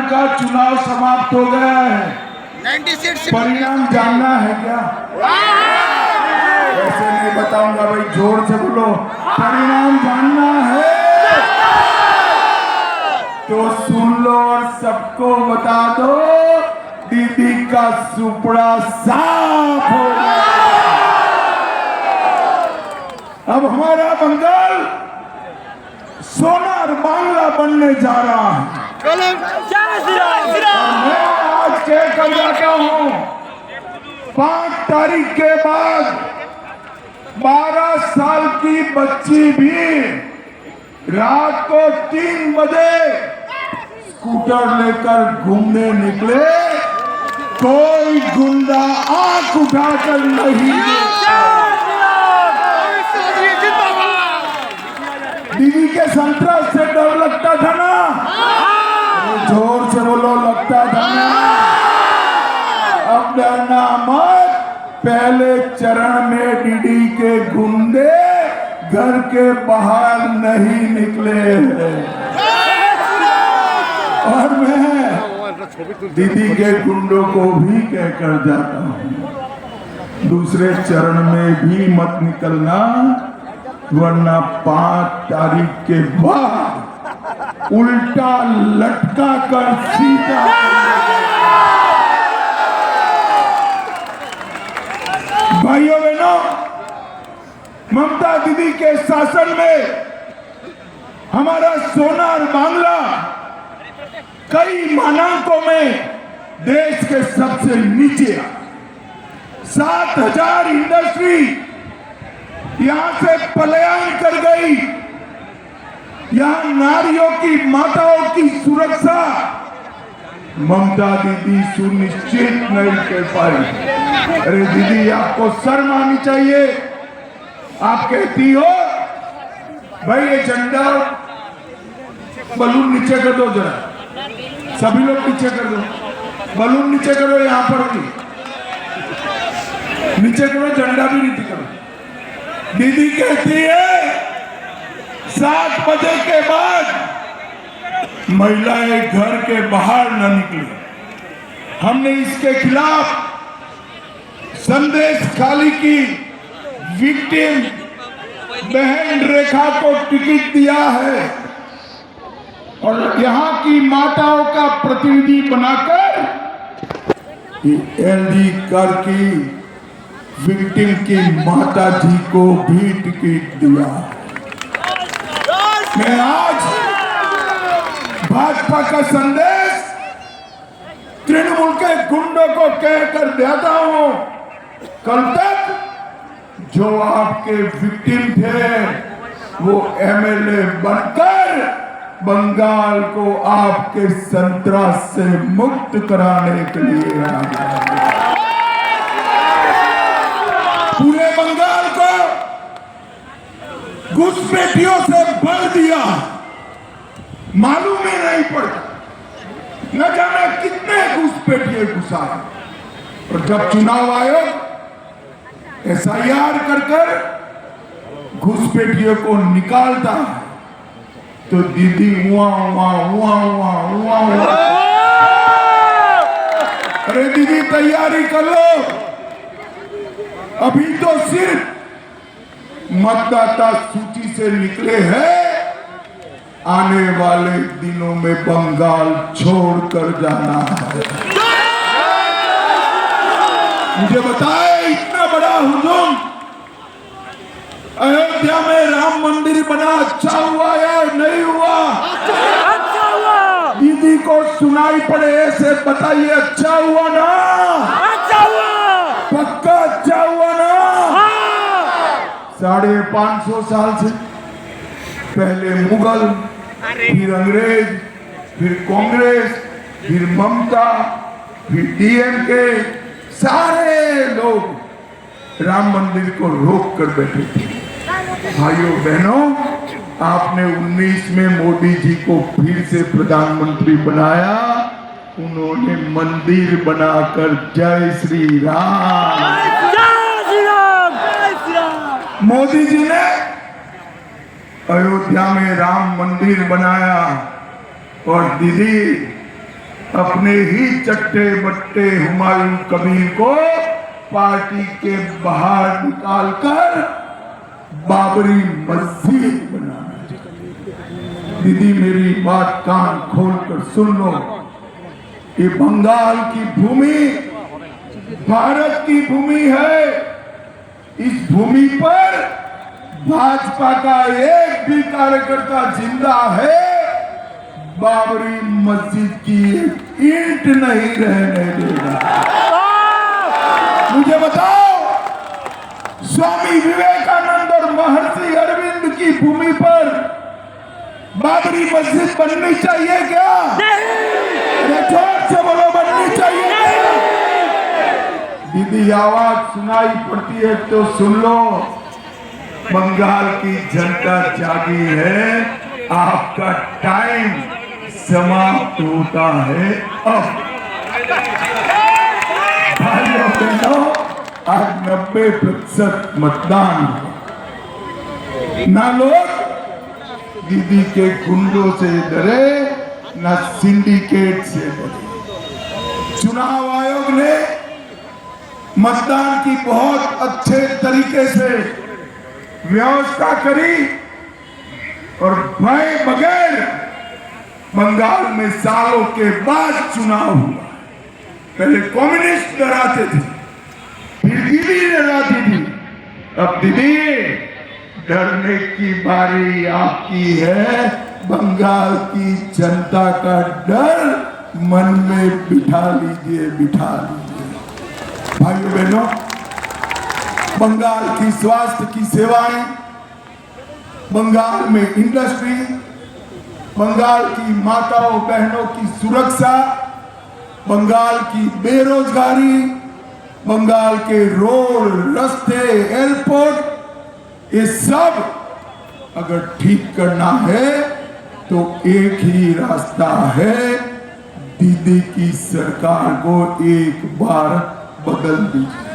का चुनाव समाप्त हो गया है। 90 सीट परिणाम जानना है क्या? ऐसे नहीं बताऊंगा भाई, जोर से बोलो। परिणाम जानना है तो सुन लो और सबको बता दो, दीदी का सुपड़ा साफ हो गया। अब हमारा बंगाल सोनार बांग्ला बनने जा रहा है। मैं आज कह कर जाता हूं, 5 तारीख के बाद 12 साल की बच्ची भी रात को 3 बजे स्कूटर लेकर घूमने निकले, कोई गुंडा आंख उठाकर नहीं। दीदी के संतरास से डर लगता था ना? जोर से बोलो, लगता था ना? अब डरना मत। पहले चरण में दीदी के गुंडे घर के बाहर नहीं निकले हैं और मैं दीदी के गुंडों को भी कहकर जाता हूं, दूसरे चरण में भी मत निकलना, वरना 5 तारीख के बाद उल्टा लटका कर सीधा। भाइयों बहनों, ममता दीदी के शासन में हमारा सोनार बांग्ला कई मानकों में देश के सबसे नीचे आ। 7,000 इंडस्ट्री यहां से पलायन कर गई। यहां नारियों की, माताओं की सुरक्षा ममता दीदी सुनिश्चित नहीं कर पाई। अरे दीदी, आपको शर्म आनी चाहिए। आप कहती हो भाई ये झंडा बलून नीचे कर दो, जरा सभी लोग नीचे कर दो, बलून नीचे करो, यहां पर भी नीचे करो, झंडा भी नीचे करो। दीदी कहती है 7 बजे के बाद महिलाएं घर के बाहर न निकले। हमने इसके खिलाफ संदेश खाली की विक्टिम बहन रेखा को टिकट दिया है और यहां की माताओं का प्रतिनिधि बनाकर एलडी कर की विक्टिम की माता जी को भी टिकट दिया। मैं आज भाजपा का संदेश तृणमूल के गुंडों को कहकर देता हूं, कल तक जो आपके विक्टिम थे वो एमएलए बनकर बंगाल को आपके संतरास से मुक्त कराने के लिए आ गए। पूरे बंगाल को घुसपैठियों से भर दिया, मालूम ही नहीं पड़ता। न जाने कितने घुसपैठिए घुसा है। और जब चुनाव आयोग एसआईआर कर घुसपैठियों को निकालता है तो दीदी हुआ हुआ हुआ हुआ हुआ हुआ। अरे दीदी, तैयारी कर लो, अभी तो सिर्फ मतदाता सूची से निकले हैं, आने वाले दिनों में बंगाल छोड़कर जाना है। मुझे बताए, इतना बड़ा हुजूम अयोध्या में राम मंदिर बना, अच्छा हुआ या नहीं हुआ? अच्छा हुआ। दीदी को सुनाई पड़े ऐसे बताइए, अच्छा हुआ ना? अच्छा हुआ। पक्का अच्छा हुआ ना? 550 साल से पहले मुगल, फिर अंग्रेज, फिर कांग्रेस, फिर ममता, फिर डीएमके, सारे लोग राम मंदिर को रोक कर बैठे थे। भाइयों बहनों, आपने 19 में मोदी जी को फिर से प्रधानमंत्री बनाया, उन्होंने मंदिर बनाकर जय श्री राम। मोदी जी ने अयोध्या में राम मंदिर बनाया और दीदी अपने ही चट्टे बट्टे हुमायूं कबीर को पार्टी के बाहर निकालकर बाबरी मस्जिद बनाना। दीदी मेरी बात कान खोलकर सुन लो, ये बंगाल की भूमि भारत की भूमि है। इस भूमि पर भाजपा का एक भी कार्यकर्ता जिंदा है, बाबरी मस्जिद की एक ईंट नहीं रहने देगा। मुझे बताओ, स्वामी विवेकानंद और महर्षि अरविंद की भूमि पर बाबरी मस्जिद बननी चाहिए क्या? अरे जोर से बोलो, बननी चाहिए क्या? दीदी आवाज सुनाई पड़ती है तो सुन लो, बंगाल की जनता जागी है, आपका टाइम समाप्त होता है अब। भाइयों बहनों, आज 90% मतदान हुआ। ना लोग दीदी के गुंडों से डरे, ना सिंडिकेट से डरे। चुनाव आयोग ने मतदान की बहुत अच्छे तरीके से व्यवस्था करी और भय बगैर बंगाल में सालों के बाद चुनाव हुआ। पहले कम्युनिस्ट डराते थे, फिर दीदी डराती थी, अब दीदी डरने की बारी आपकी है। बंगाल की जनता का डर मन में बिठा लीजिए, बिठा लीजिए। भाइयों बहनों, बंगाल की स्वास्थ्य की सेवाएं, बंगाल में इंडस्ट्री, बंगाल की माताओं बहनों की सुरक्षा, बंगाल की बेरोजगारी, बंगाल के रोड रास्ते एयरपोर्ट, ये सब अगर ठीक करना है तो एक ही रास्ता है, दीदी की सरकार को एक बार बदल दीजिए।